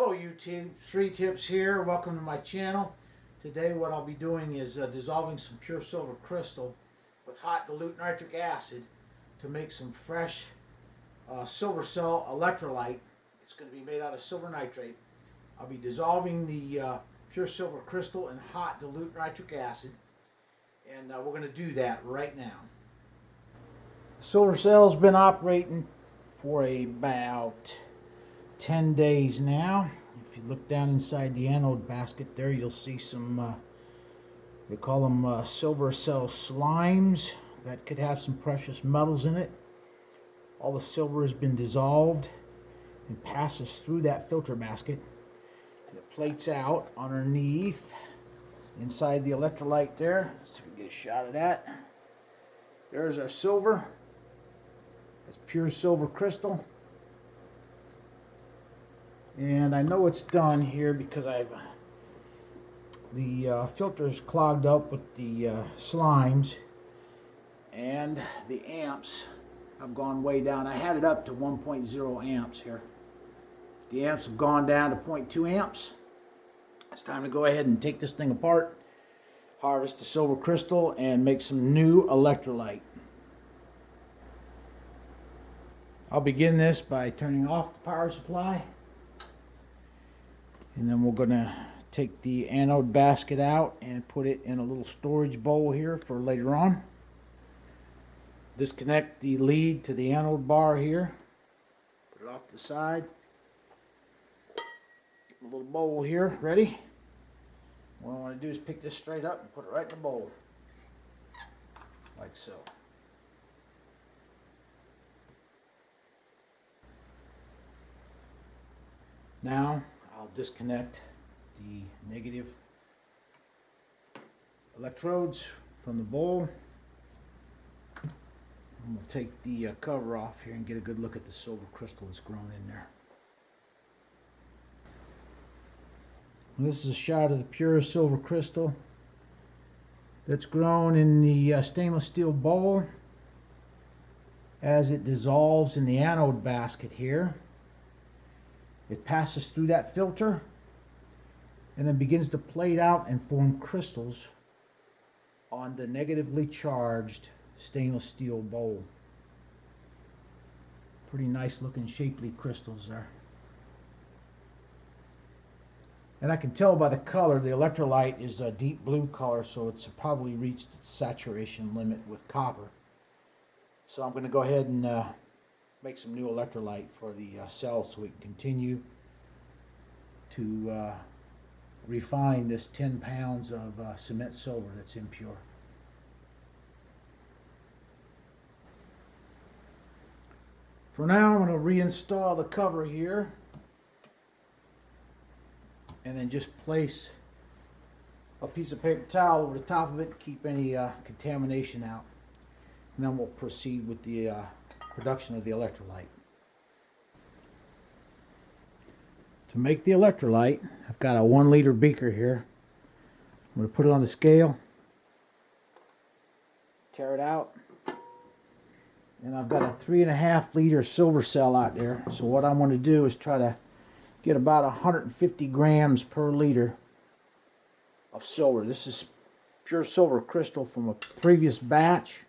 Hello YouTube, Three Tips here. Welcome to my channel. Today what I'll be doing is dissolving some pure silver crystal with hot dilute nitric acid to make some fresh silver cell electrolyte. It's going to be made out of silver nitrate. I'll be dissolving the pure silver crystal in hot dilute nitric acid, and we're going to do that right now. The silver cell's been operating for about 10 days now. If you look down inside the anode basket there, you'll see some, they call them silver cell slimes that could have some precious metals in it. All the silver has been dissolved and passes through that filter basket. And it plates out underneath inside the electrolyte there. Let's see if we can get a shot of that. There's our silver. It's pure silver crystal. And I know it's done here because the filter's clogged up with the slimes, and the amps have gone way down. I had it up to 1.0 amps here. The amps have gone down to 0.2 amps. It's time to go ahead and take this thing apart, harvest the silver crystal, and make some new electrolyte. I'll begin this by turning off the power supply. And then we're going to take the anode basket out and put it in a little storage bowl here for later on. Disconnect the lead to the anode bar here. Put it off to the side. Get my little bowl here ready. What I want to do is pick this straight up and put it right in the bowl. Like so. Now I'll disconnect the negative electrodes from the bowl. And we'll take the cover off here and get a good look at the silver crystal that's grown in there. This is a shot of the pure silver crystal that's grown in the stainless steel bowl as it dissolves in the anode basket here. It passes through that filter and then begins to plate out and form crystals on the negatively charged stainless steel bowl. Pretty nice looking shapely crystals there. And I can tell by the color, the electrolyte is a deep blue color, so it's probably reached its saturation limit with copper. So I'm going to go ahead and make some new electrolyte for the cells so we can continue to refine this 10 pounds of cement silver that's impure. For now, I'm going to reinstall the cover here and then just place a piece of paper towel over the top of it to keep any contamination out. And then we'll proceed with the production of the electrolyte. To make the electrolyte, I've got a 1 liter beaker here. I'm going to put it on the scale, tear it out, and I've got a 3.5 liter silver cell out there. So what I'm going to do is try to get about 150 grams per liter of silver. This is pure silver crystal from a previous batch,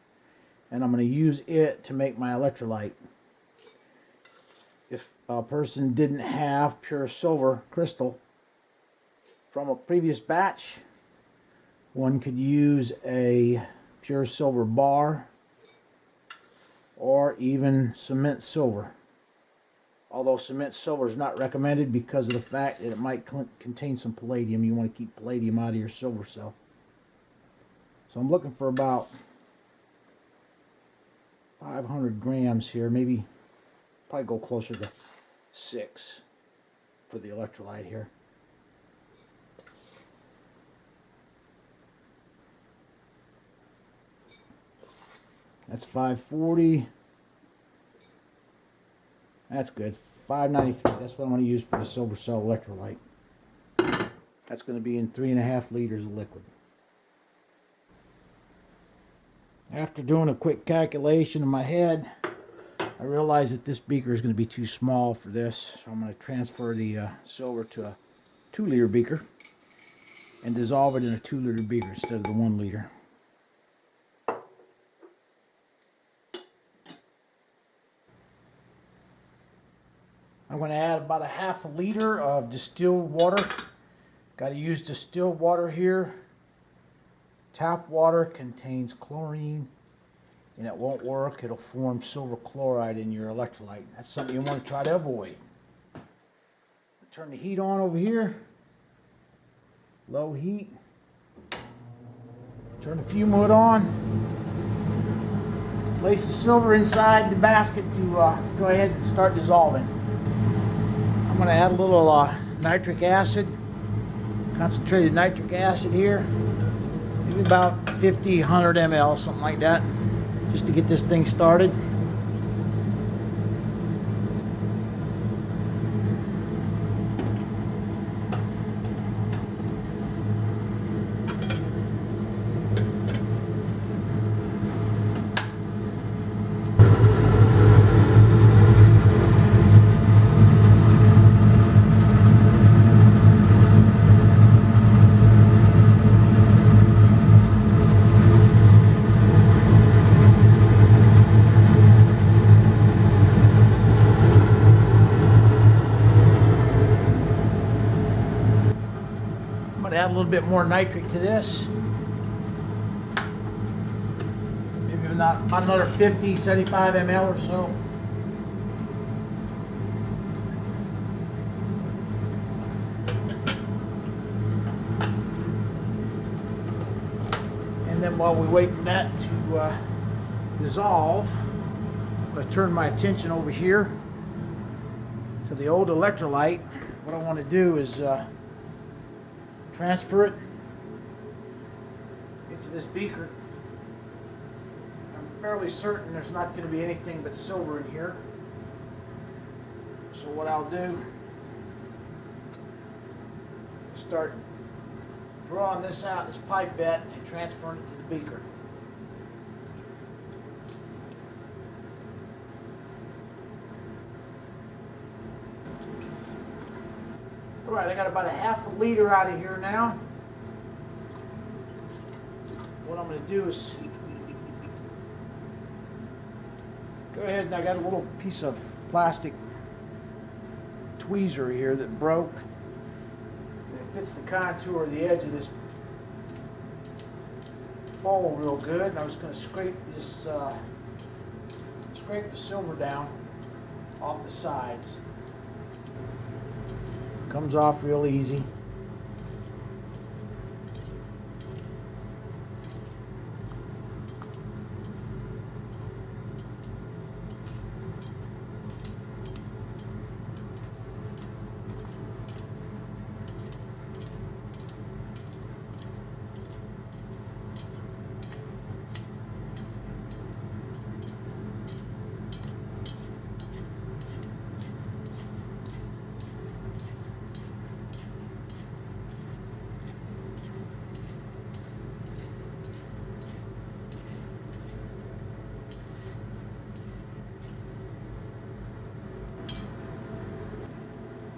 and I'm going to use it to make my electrolyte. If a person didn't have pure silver crystal from a previous batch, one could use a pure silver bar or even cement silver. Although cement silver is not recommended because of the fact that it might contain some palladium. You want to keep palladium out of your silver cell. So I'm looking for about 500 grams here, maybe probably go closer to 6 for the electrolyte here. That's 540. That's good. 593. That's what I'm going to use for the silver cell electrolyte. That's going to be in 3.5 liters of liquid. After doing a quick calculation in my head, I realize that this beaker is going to be too small for this, so I'm going to transfer the silver to a 2-liter beaker and dissolve it in a 2-liter beaker instead of the 1-liter. I'm going to add about a half a liter of distilled water. Got to use distilled water here. Tap water contains chlorine, and it won't work. It'll form silver chloride in your electrolyte. That's something you want to try to avoid. Turn the heat on over here. Low heat. Turn the fume hood on. Place the silver inside the basket to go ahead and start dissolving. I'm going to add a little nitric acid, concentrated nitric acid here, maybe about 50, 100 ml, something like that, just to get this thing started. Add a little bit more nitric to this. Maybe about another 50, 75 ml or so. And then while we wait for that to dissolve, I'm going to turn my attention over here to the old electrolyte. What I want to do is transfer it into this beaker. I'm fairly certain there's not going to be anything but silver in here. So what I'll do is start drawing this out, this pipette, and transferring it to the beaker. Alright, I got about a half a liter out of here now. What I'm going to do is go ahead, and I got a little piece of plastic tweezer here that broke. And it fits the contour of the edge of this bowl real good. And I was going to scrape this, scrape the silver down off the sides. Comes off real easy.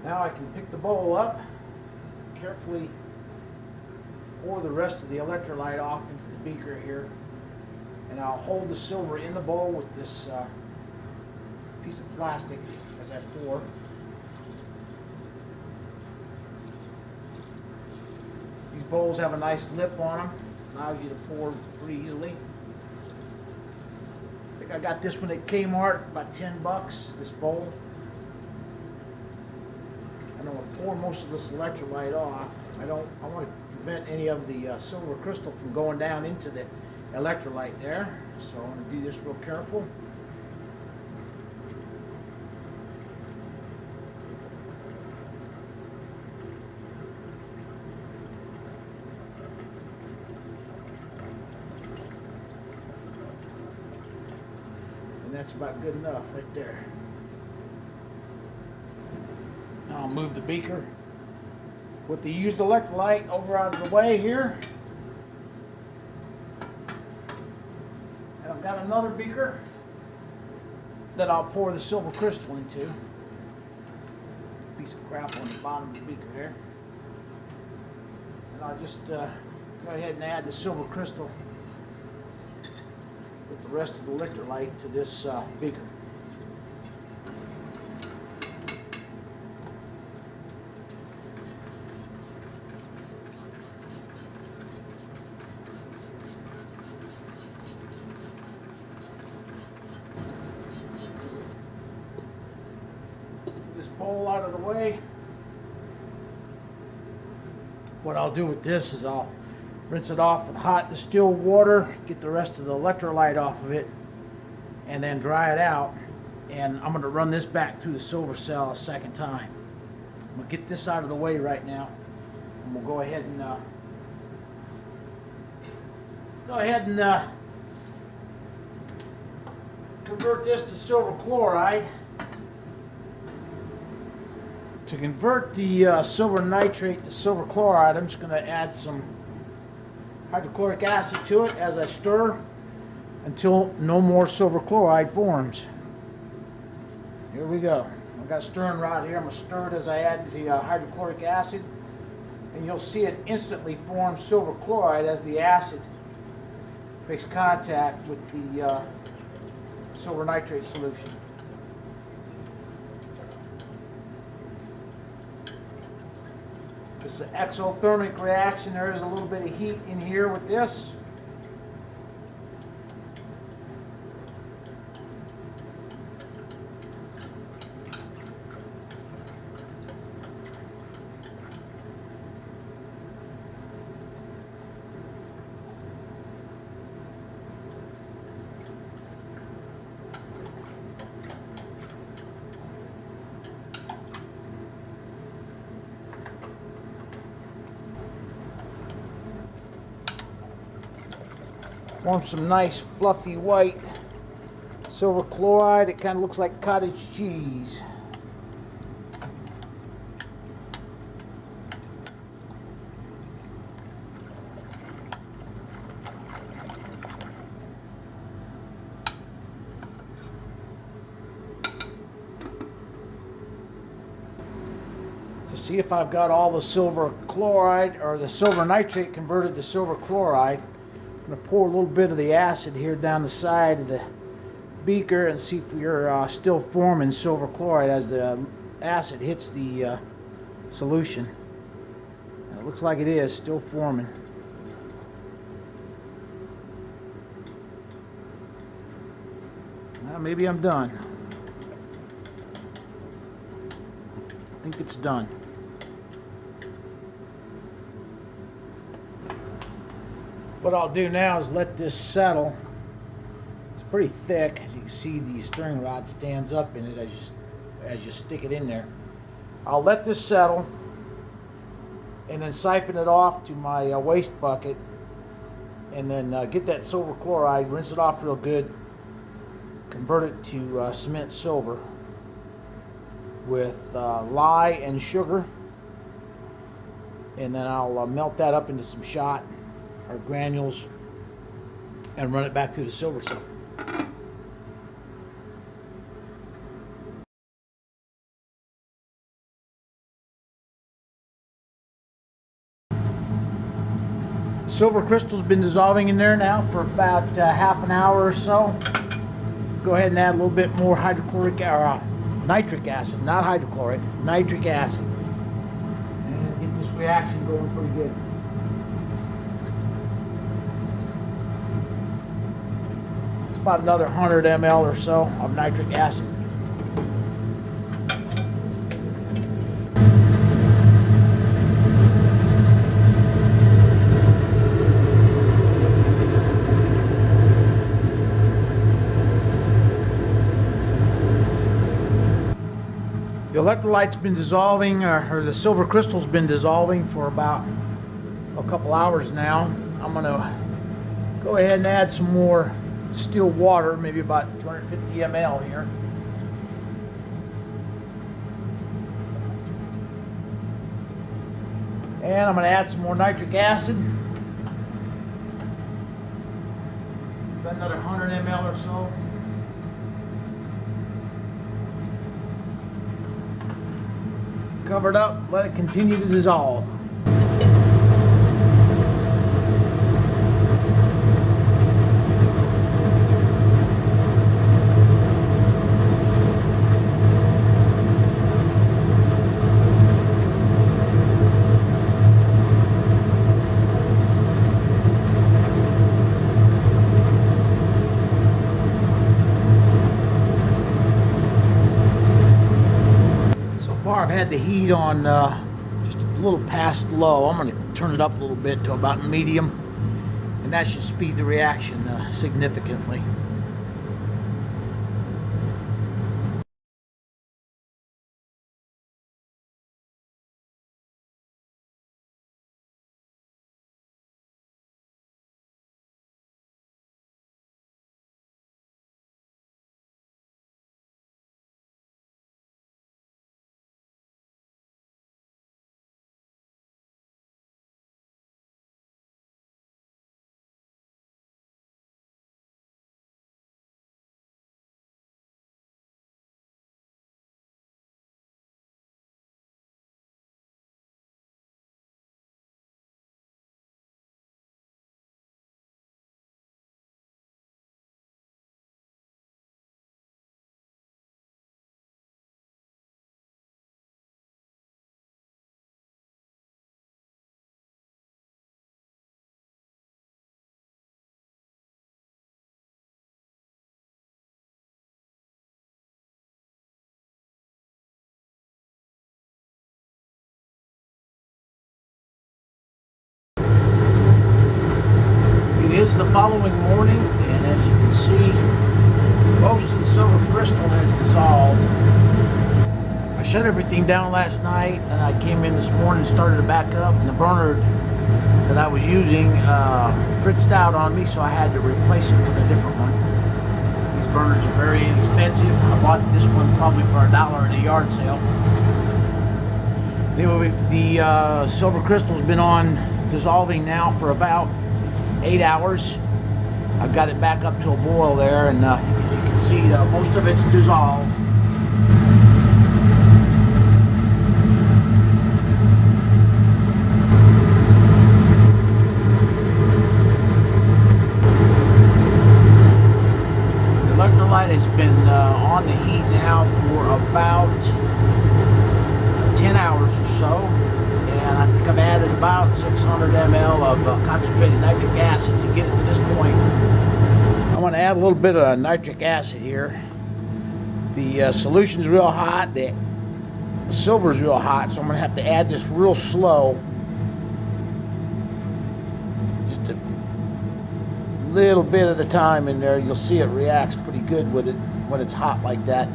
Now I can pick the bowl up, carefully pour the rest of the electrolyte off into the beaker here, and I'll hold the silver in the bowl with this piece of plastic as I pour. These bowls have a nice lip on them, allows you to pour pretty easily. I think I got this one at Kmart, about 10 bucks, this bowl. I'm going to pour most of this electrolyte off. I want to prevent any of the silver crystal from going down into the electrolyte there. So I'm going to do this real careful. And that's about good enough right there. Now I'll move the beaker with the used electrolyte over out of the way here. And I've got another beaker. that I'll pour the silver crystal into. Piece of crap on the bottom of the beaker there. And I'll just go ahead and add the silver crystal with the rest of the electrolyte to this beaker. This bowl out of the way. What I'll do with this is I'll rinse it off with hot distilled water, get the rest of the electrolyte off of it, and then dry it out. And I'm going to run this back through the silver cell a second time. I'm going to get this out of the way right now, and we'll go ahead and convert this to silver chloride. To convert the silver nitrate to silver chloride, I'm just going to add some hydrochloric acid to it as I stir until no more silver chloride forms. Here we go. I've got a stirring rod here. I'm going to stir it as I add the hydrochloric acid, and you'll see it instantly form silver chloride as the acid makes contact with the silver nitrate solution. It's an exothermic reaction. There is a little bit of heat in here with this. Form some nice fluffy white silver chloride. It kind of looks like cottage cheese. To see if I've got all the silver chloride or the silver nitrate converted to silver chloride, I'm going to pour a little bit of the acid here down the side of the beaker and see if you're still forming silver chloride as the acid hits the solution. And it looks like it is still forming. Well, maybe I'm done. I think it's done. What I'll do now is let this settle. It's pretty thick. As you can see, the stirring rod stands up in it as you stick it in there. I'll let this settle and then siphon it off to my waste bucket, and then get that silver chloride, rinse it off real good, convert it to cement silver with lye and sugar, and then I'll melt that up into some shot or granules and run it back through the silver cell. The silver crystal's been dissolving in there now for about half an hour or so. Go ahead and add a little bit more hydrochloric or nitric acid, not hydrochloric, nitric acid, and get this reaction going pretty good. About another 100 ml or so of nitric acid. The electrolyte's been dissolving, or the silver crystal's been dissolving for about a couple hours now. I'm going to go ahead and add some more distilled water, maybe about 250 ml here. And I'm going to add some more nitric acid. About another 100 ml or so. Cover it up, let it continue to dissolve. I've had the heat on just a little past low. I'm going to turn it up a little bit to about medium, and that should speed the reaction significantly. It is the following morning, and as you can see, most of the silver crystal has dissolved. I shut everything down last night, and I came in this morning and started to back up, and the burner that I was using fritzed out on me, so I had to replace it with a different one. These burners are very inexpensive. I bought this one probably for $1 at a yard sale. Anyway, the silver crystal's been on dissolving now for about 8 hours. I've got it back up to a boil there, and you can see most of it's dissolved. The electrolyte has been on the heat now for about 10 hours or so. And I think I've added about 600 ml of concentrated nitric acid to get it to this point. I'm going to add a little bit of nitric acid here. The solution's real hot, the silver's real hot, so I'm going to have to add this real slow. Just a little bit at a time in there. You'll see it reacts pretty good with it when it's hot like that.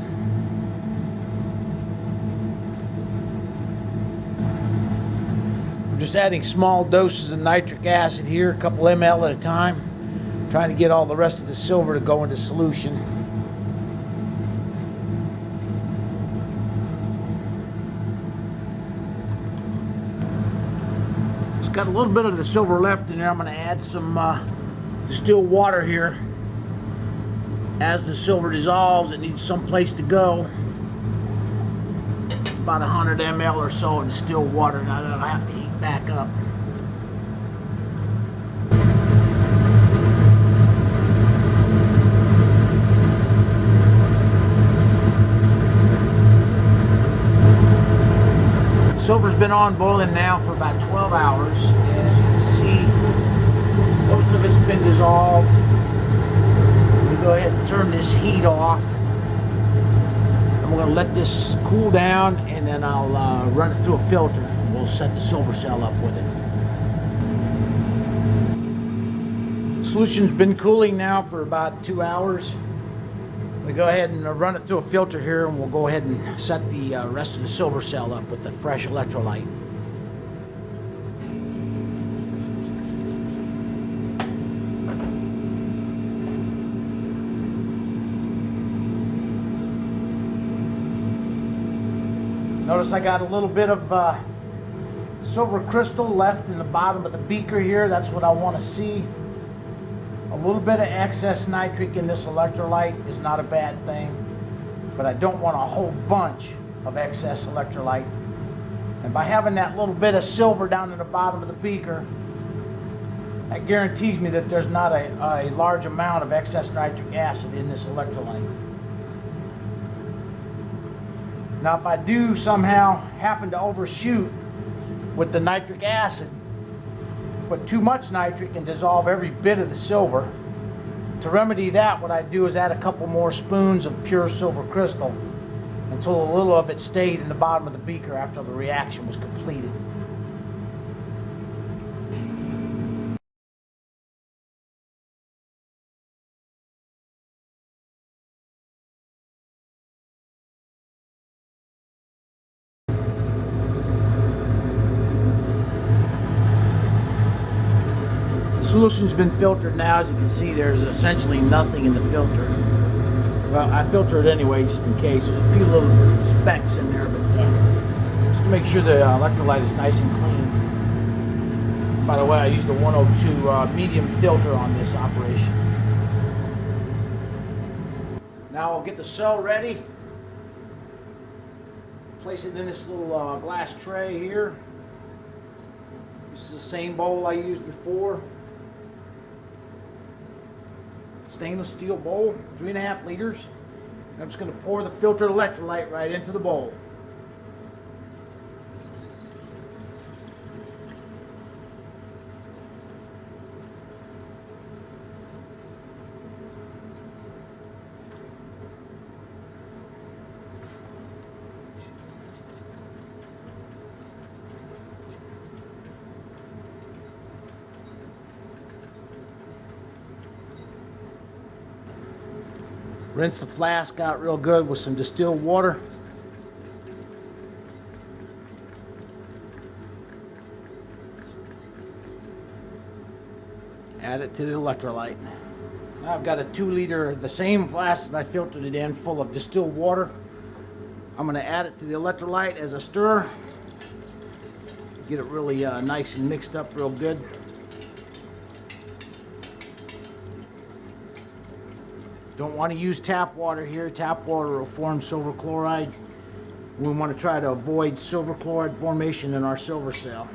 Just adding small doses of nitric acid here, a couple ml at a time, trying to get all the rest of the silver to go into solution. Just got a little bit of the silver left in there. I'm going to add some distilled water here. As the silver dissolves, it needs some place to go. It's about 100 ml or so of distilled water. Now that I have to heat back up. Silver's been on boiling now for about 12 hours, and as you can see, most of it's been dissolved. We go ahead and turn this heat off. We're going to let this cool down, and then I'll run it through a filter. We'll set the silver cell up with it. Solution's been cooling now for about 2 hours. We go ahead and run it through a filter here, and we'll go ahead and set the rest of the silver cell up with the fresh electrolyte. Notice I got a little bit of silver crystal left in the bottom of the beaker here. That's what I want to see. A little bit of excess nitric in this electrolyte is not a bad thing, but I don't want a whole bunch of excess electrolyte. And by having that little bit of silver down in the bottom of the beaker, that guarantees me that there's not a large amount of excess nitric acid in this electrolyte. Now if I do somehow happen to overshoot with the nitric acid, put too much nitric and dissolve every bit of the silver, to remedy that, what I do is add a couple more spoons of pure silver crystal until a little of it stayed in the bottom of the beaker after the reaction was completed. The solution's been filtered now. As you can see, there's essentially nothing in the filter. Well, I filter it anyway just in case. There's a few little specks in there, but just to make sure the electrolyte is nice and clean. By the way, I used a 102 medium filter on this operation. Now I'll get the cell ready. Place it in this little glass tray here. This is the same bowl I used before. Stainless steel bowl, 3.5 liters. I'm just going to pour the filtered electrolyte right into the bowl. Rinse the flask out real good with some distilled water. Add it to the electrolyte. Now I've got a 2 liter, the same flask that I filtered it in, full of distilled water. I'm going to add it to the electrolyte as a stir. Get it really nice and mixed up real good. Don't want to use tap water here. Tap water will form silver chloride. We want to try to avoid silver chloride formation in our silver cell.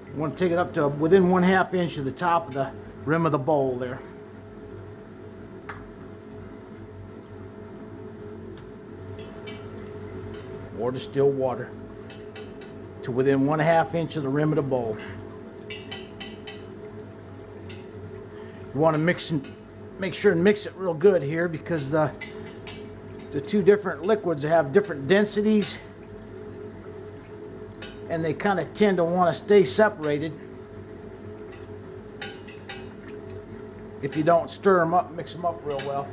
We want to take it up to within 1/2 inch of the top of the rim of the bowl there. Or distilled water to within 1/2 inch of the rim of the bowl. You want to make sure and mix it real good here, because the two different liquids have different densities and they kind of tend to want to stay separated if you don't stir them up, mix them up real well.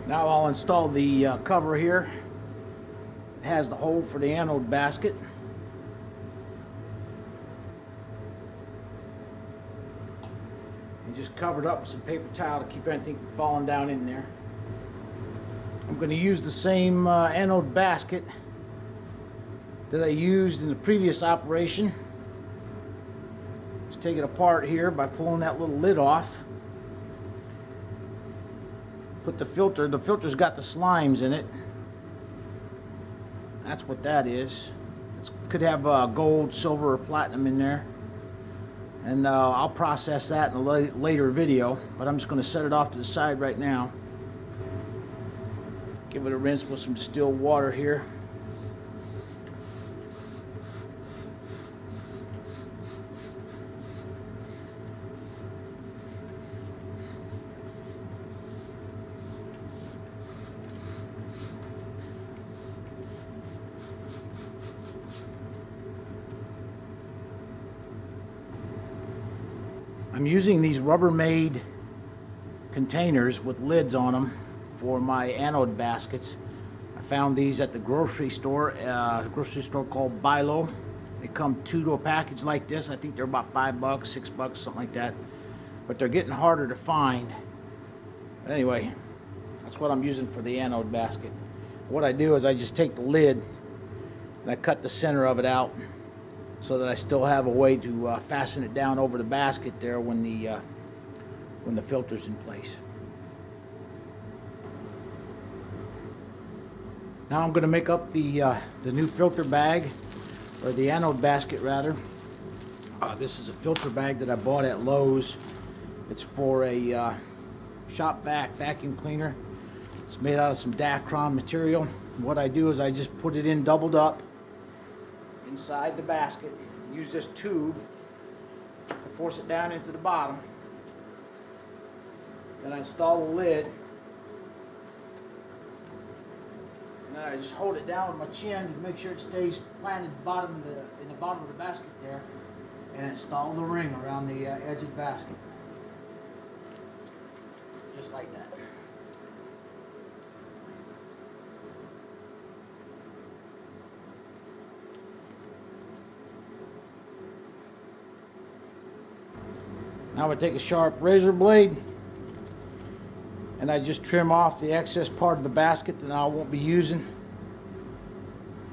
Now I'll install the cover here. It has the hole for the anode basket. And just cover it up with some paper towel to keep anything from falling down in there. I'm going to use the same anode basket that I used in the previous operation. Just take it apart here by pulling that little lid off. Put the filter's got the slimes in it. That's what that is. It could have gold, silver, or platinum in there. And I'll process that in a later video, but I'm just going to set it off to the side right now. Give it a rinse with some distilled water here. I'm using these Rubbermaid containers with lids on them for my anode baskets. I found these at the grocery store, called Bilo. They come 2 to a package like this. I think they're about $5, $6, something like that. But they're getting harder to find. But anyway, that's what I'm using for the anode basket. What I do is I just take the lid and I cut the center of it out, so that I still have a way to fasten it down over the basket there when the filter's in place. Now I'm going to make up the new filter bag, or the anode basket rather. This is a filter bag that I bought at Lowe's. It's for a shop vac vacuum cleaner. It's made out of some Dacron material. What I do is I just put it in doubled up inside the basket. Use this tube to force it down into the bottom. Then I install the lid. And then I just hold it down with my chin to make sure it stays planted in the bottom of the basket there. And install the ring around the edge of the basket. Just like that. Now I take a sharp razor blade and I just trim off the excess part of the basket that I won't be using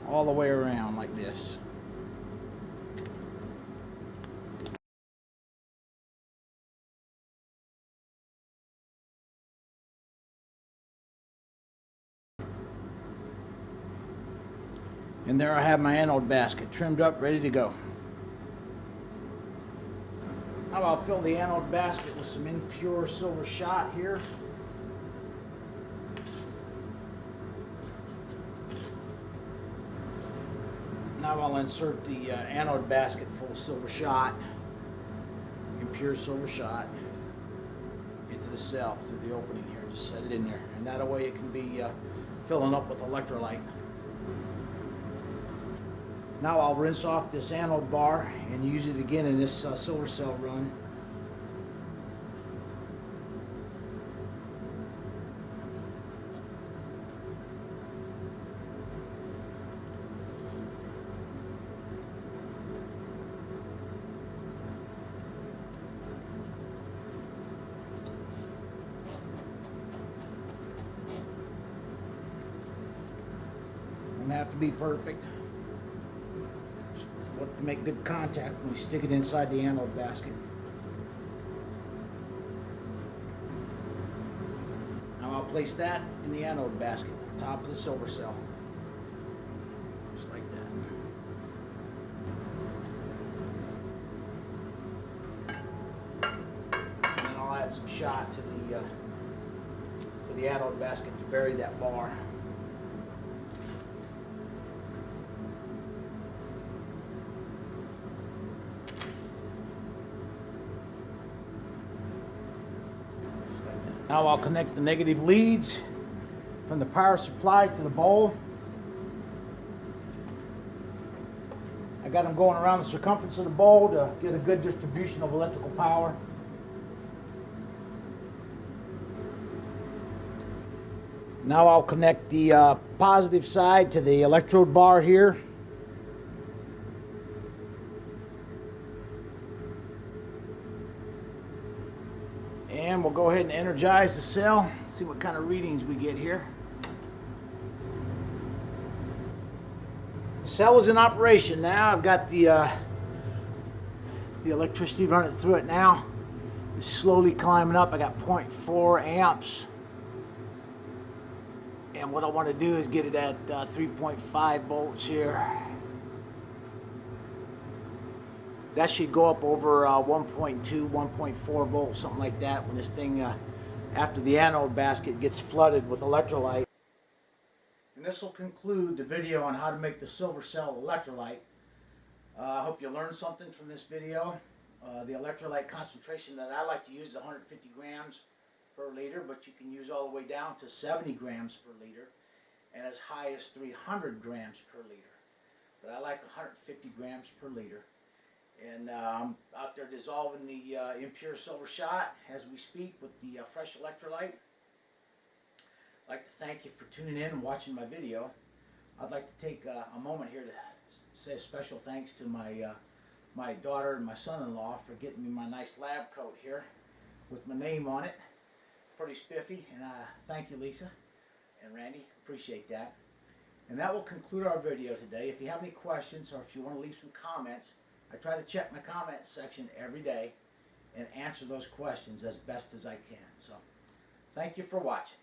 all the way around like this. And there I have my anode basket trimmed up, ready to go. Now I'll fill the anode basket with some impure silver shot here. Now I'll insert the anode basket full of silver shot, impure silver shot, into the cell through the opening here. Just set it in there, and that way it can be filling up with electrolyte. Now I'll rinse off this anode bar and use it again in this silver cell run. Doesn't have to be perfect. To make good contact when we stick it inside the anode basket. Now I'll place that in the anode basket on top of the silver cell. Just like that. And then I'll add some shot to the anode basket to bury that bar. Now I'll connect the negative leads from the power supply to the bowl. I got them going around the circumference of the bowl to get a good distribution of electrical power. Now I'll connect the positive side to the electrode bar here. And we'll go ahead and energize the cell. See what kind of readings we get here. The cell is in operation now. I've got the electricity running through it now. It's slowly climbing up. I got 0.4 amps. And what I want to do is get it at 3.5 volts here. That should go up over 1.2, 1.4 volts, something like that, when this thing, after the anode basket gets flooded with electrolyte. And this will conclude the video on how to make the silver cell electrolyte. I hope you learned something from this video. The electrolyte concentration that I like to use is 150 grams per liter, but you can use all the way down to 70 grams per liter and as high as 300 grams per liter. But I like 150 grams per liter. And I'm out there dissolving the impure silver shot as we speak with the fresh electrolyte. I'd like to thank you for tuning in and watching my video. I'd like to take a moment here to say a special thanks to my daughter and my son-in-law for getting me my nice lab coat here with my name on it. Pretty spiffy, and thank you, Lisa and Randy. Appreciate that. And that will conclude our video today. If you have any questions or if you want to leave some comments, I try to check my comment section every day and answer those questions as best as I can. So, thank you for watching.